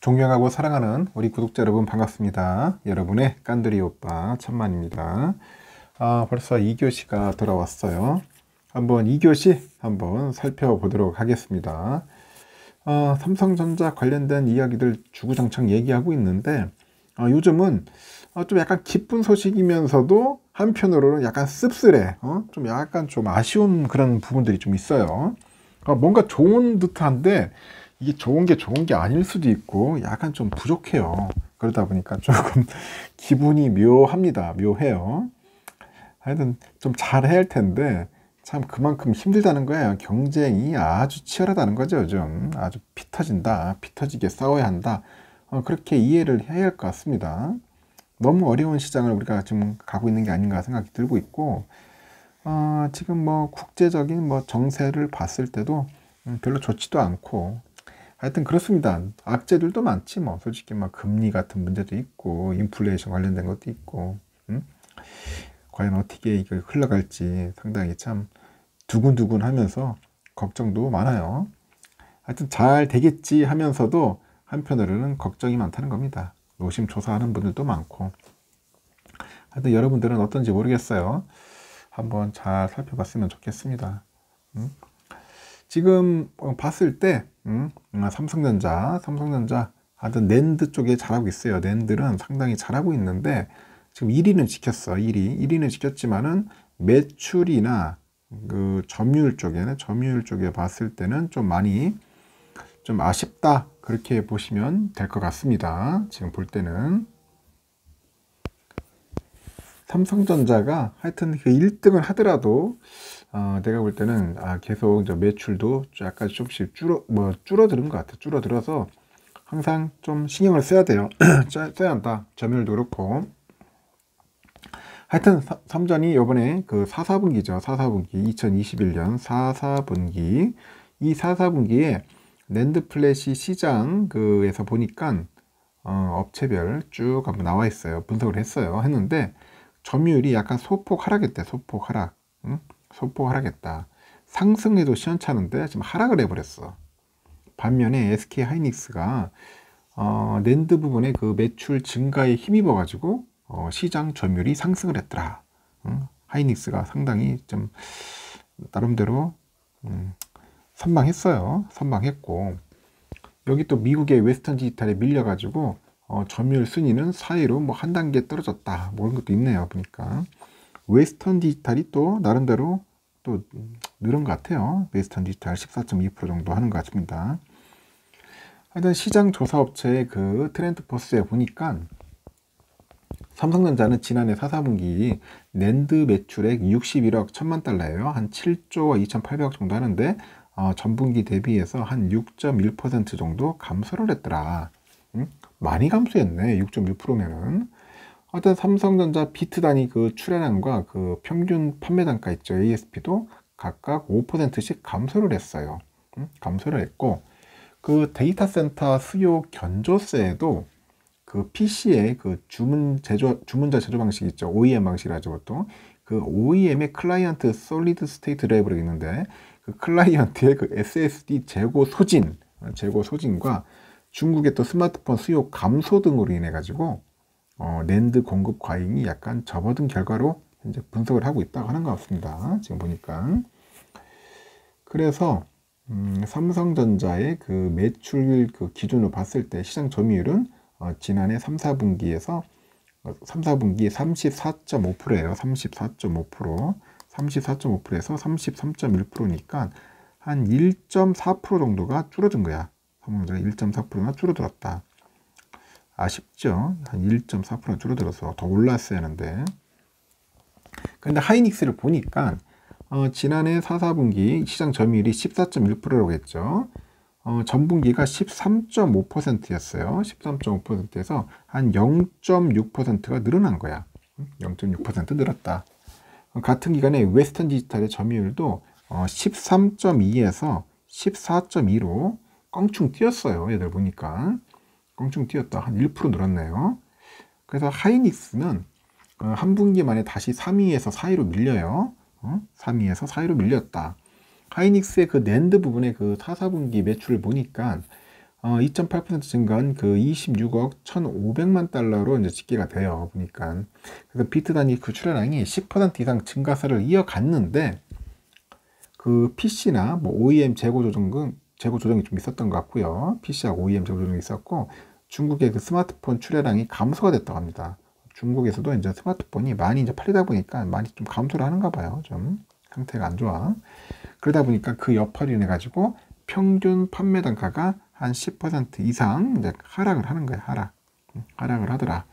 존경하고 사랑하는 우리 구독자 여러분 반갑습니다. 여러분의 깐두리 오빠 천만입니다. 벌써 2교시가 돌아왔어요. 한번 2교시 한번 살펴보도록 하겠습니다. 삼성전자 관련된 이야기들 주구장창 얘기하고 있는데 요즘은 좀 약간 기쁜 소식이면서도 한편으로는 약간 씁쓸해, 좀 약간 좀 아쉬운 그런 부분들이 좀 있어요. 뭔가 좋은 듯한데 이게 좋은 게 아닐 수도 있고 약간 좀 부족해요. 그러다 보니까 조금 기분이 묘합니다. 묘해요. 하여튼 좀 잘해야 할 텐데 참 그만큼 힘들다는 거예요. 경쟁이 아주 치열하다는 거죠. 요즘 아주 피 터진다, 피 터지게 싸워야 한다, 그렇게 이해를 해야 할 것 같습니다. 너무 어려운 시장을 우리가 지금 가고 있는 게 아닌가 생각이 들고 있고, 지금 뭐 국제적인 뭐 정세를 봤을 때도 별로 좋지도 않고, 하여튼 그렇습니다. 악재들도 많지 뭐. 솔직히 막 금리 같은 문제도 있고 인플레이션 관련된 것도 있고, 과연 어떻게 이거 흘러갈지 상당히 참 두근두근 하면서 걱정도 많아요. 하여튼 잘 되겠지 하면서도 한편으로는 걱정이 많다는 겁니다. 노심초사하는 분들도 많고. 하여튼 여러분들은 어떤지 모르겠어요. 한번 잘 살펴봤으면 좋겠습니다. 지금 봤을 때 삼성전자 하여튼 낸드 쪽에 잘하고 있어요. 낸드는 상당히 잘하고 있는데 지금 1위는 지켰어. 1위는 지켰지만은 매출이나 그 점유율 쪽에 봤을 때는 좀 많이 좀 아쉽다, 그렇게 보시면 될 것 같습니다. 지금 볼 때는 삼성전자가 하여튼 그 1등을 하더라도 내가 볼 때는 계속 매출도 약간 조금씩 줄어드는 것 같아요. 줄어들어서 항상 좀 신경을 써야 돼요. 써야 한다. 점유율도 그렇고. 하여튼 삼전이 요번에 그 4분기죠. 2021년 4분기. 이 4분기에 낸드 플래시 시장 그에서 보니까 업체별 쭉 한번 나와 있어요. 분석을 했는데 점유율이 약간 소폭 하락했대. 소폭 하락. 소폭 하락했다. 상승해도 시원찮은데 지금 하락을 해버렸어. 반면에 SK 하이닉스가 낸드 부분에 그 매출 증가에 힘입어 가지고 시장 점유율이 상승을 했더라. 하이닉스가 상당히 좀 나름대로 선방했어요. 선방했고, 여기 또 미국의 웨스턴 디지털에 밀려 가지고 점유율 순위는 4위로 뭐 한 단계 떨어졌다, 뭐 그런 것도 있네요. 보니까 웨스턴 디지털이 또 나름대로 또 늘은 것 같아요. 웨스턴 디지털 14.2% 정도 하는 것 같습니다. 하여튼 시장 조사 업체의 그 트렌드 포스에 보니까 삼성전자는 지난해 4분기 낸드 매출액 61억 1천만 달러예요. 한 7조 2,800억 정도 하는데 전분기 대비해서 한 6.1% 정도 감소를 했더라. 많이 감소했네. 6.1%면은. 하여튼 삼성전자 비트 단위 그 출하량과 그 평균 판매 단가 있죠. ASP도 각각 5%씩 감소를 했어요. 감소를 했고, 그 데이터 센터 수요 견조세에도 그 PC의 그 주문자 제조 방식 있죠. OEM 방식이라죠, 보통. 그 OEM의 클라이언트 솔리드 스테이트 드라이브가 있는데, 그 클라이언트의 그 SSD 재고 소진과 중국의 또 스마트폰 수요 감소 등으로 인해 가지고 낸드 공급 과잉이 약간 접어든 결과로 이제 분석을 하고 있다고 하는 것 같습니다. 지금 보니까. 그래서 삼성전자의 그 매출 그 기준으로 봤을 때 시장 점유율은 지난해 3분기에 34.5%예요. 34.5%에서 33.1%니까 한 1.4% 정도가 줄어든 거야. 삼성전자가 1.4%가 줄어들었다. 아쉽죠. 한 1.4% 줄어들어서 더 올랐어야 하는데. 근데 하이닉스를 보니까 지난해 4분기 시장 점유율이 14.1%라고 했죠. 전분기가 13.5%였어요. 13.5%에서 한 0.6%가 늘어난 거야. 0.6% 늘었다. 같은 기간에 웨스턴 디지털의 점유율도 13.2에서 14.2로 껑충 뛰었어요. 얘들 보니까 껑충 뛰었다. 한 1% 늘었네요. 그래서 하이닉스는 한 분기 만에 다시 3위에서 4위로 밀려요. 3위에서 4위로 밀렸다. 하이닉스의 그 낸드 부분의 그 4분기 매출을 보니까 2.8% 증가한 그 26억 1,500만 달러로 이제 집계가 돼요. 보니까. 그래서 비트 단위 그 출하량이 10% 이상 증가세를 이어갔는데, 그 PC나 뭐 OEM 재고 조정이 좀 있었던 것 같고요. PC하고 OEM 재고 조정이 있었고, 중국의 그 스마트폰 출하량이 감소가 됐다고 합니다. 중국에서도 이제 스마트폰이 많이 이제 팔리다 보니까 많이 좀 감소를 하는가 봐요. 좀 상태가 안 좋아. 그러다 보니까 그 여파로 인해 가지고 평균 판매 단가가 한 10% 이상 이제 하락을 하는 거예요. 하락을 하더라.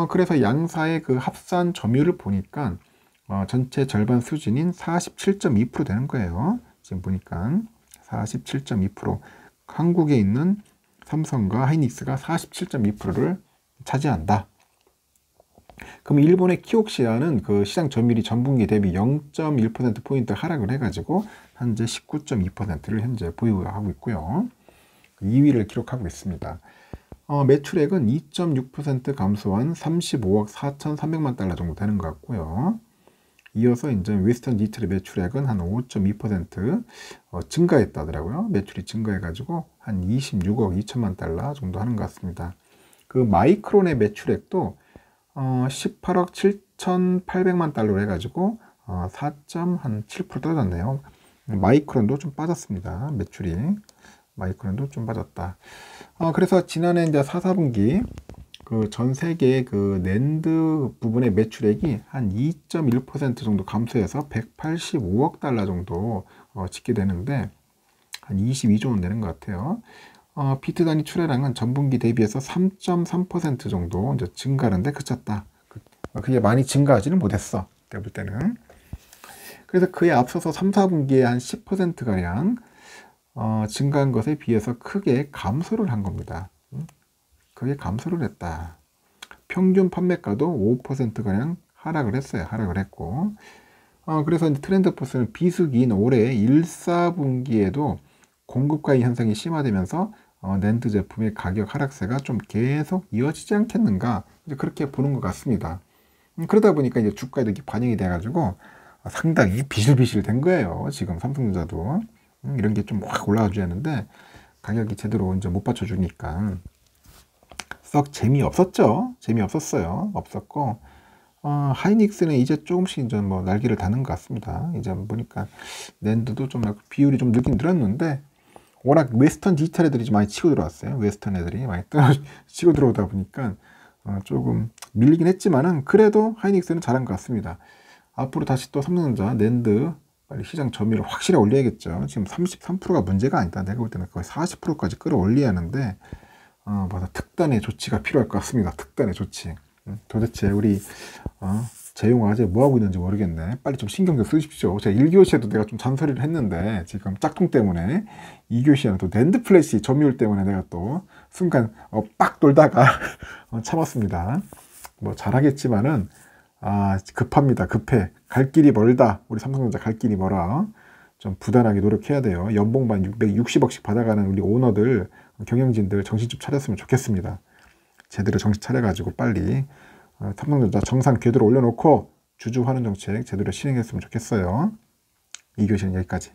그래서 양사의 그 합산 점유율을 보니까 전체 절반 수준인 47.2% 되는 거예요. 지금 보니까 47.2%. 한국에 있는 삼성과 하이닉스가 47.2%를 차지한다. 그럼 일본의 키옥시아는 그 시장 점유율이 전분기 대비 0.1%포인트 하락을 해가지고 현재 19.2%를 현재 보유하고 있고요. 2위를 기록하고 있습니다. 매출액은 2.6% 감소한 35억 4,300만 달러 정도 되는 것 같고요. 이어서 이제 웨스턴 디지털의 매출액은 한 5.2% 증가했다더라고요. 매출이 증가해가지고 한 26억 2천만 달러 정도 하는 것 같습니다. 그 마이크론의 매출액도 18억 7,800만 달러로 해가지고 4.7% 떨어졌네요. 마이크론도 좀 빠졌습니다. 매출이. 마이크론도 좀 빠졌다. 그래서 지난해 이제 4, 4분기 그 전 세계 그 낸드 부분의 매출액이 한 2.1% 정도 감소해서 185억 달러 정도 집계되는데 한 22조 원 되는 것 같아요. 비트 단위 출하량은 전분기 대비해서 3.3% 정도 이제 증가하는데 그쳤다. 그게 많이 증가하지는 못했어. 내가 볼 때는. 그래서 그에 앞서서 3, 4분기에 한 10%가량 증가한 것에 비해서 크게 감소를 한 겁니다. 그게 감소를 했다. 평균 판매가도 5%가량 하락을 했어요. 하락을 했고. 그래서 이제 트렌드포스는 비수기인 올해 1, 4분기에도 공급 과잉 현상이 심화되면서 낸드 제품의 가격 하락세가 좀 계속 이어지지 않겠는가, 이제 그렇게 보는 것 같습니다. 그러다 보니까 이제 주가에도 이렇게 반영이 돼가지고 상당히 비실비실 된 거예요. 지금 삼성전자도 이런 게 좀 확 올라가 줘야 하는데 가격이 제대로 이제 못 받쳐주니까 썩 재미없었죠. 재미없었어요. 없었고 하이닉스는 이제 조금씩 이제 뭐 날개를 다는 것 같습니다. 이제 보니까 낸드도 좀 비율이 좀 늘긴 늘었는데 워낙 웨스턴 디지털 애들이 좀 많이 치고 들어왔어요. 웨스턴 애들이 많이 치고 들어오다 보니까 조금 밀리긴 했지만은 그래도 하이닉스는 잘한 것 같습니다. 앞으로 다시 또 삼성전자 낸드 빨리 시장 점유율을 확실히 올려야겠죠. 지금 33%가 문제가 아니다. 내가 볼 때는 거의 40%까지 끌어올려야 하는데 맞아, 특단의 조치가 필요할 것 같습니다. 특단의 조치. 도대체 우리 재용 아재 뭐 하고 있는지 모르겠네. 빨리 좀 신경 좀 쓰십시오. 제가 1교시에도 내가 좀 잔소리를 했는데 지금 짝퉁 때문에 2교시에는 또 낸드 플래시 점유율 때문에 내가 또 순간 빡 돌다가 참았습니다. 뭐 잘하겠지만은 급합니다. 급해. 갈 길이 멀다. 우리 삼성전자 갈 길이 멀어. 좀 부단하게 노력해야 돼요. 연봉만 660억씩 받아가는 우리 오너들, 경영진들 정신 좀 차렸으면 좋겠습니다. 제대로 정신 차려가지고 빨리 삼성전자 정상 궤도로 올려놓고 주주 환원 정책 제대로 실행했으면 좋겠어요. 이 교시는 여기까지.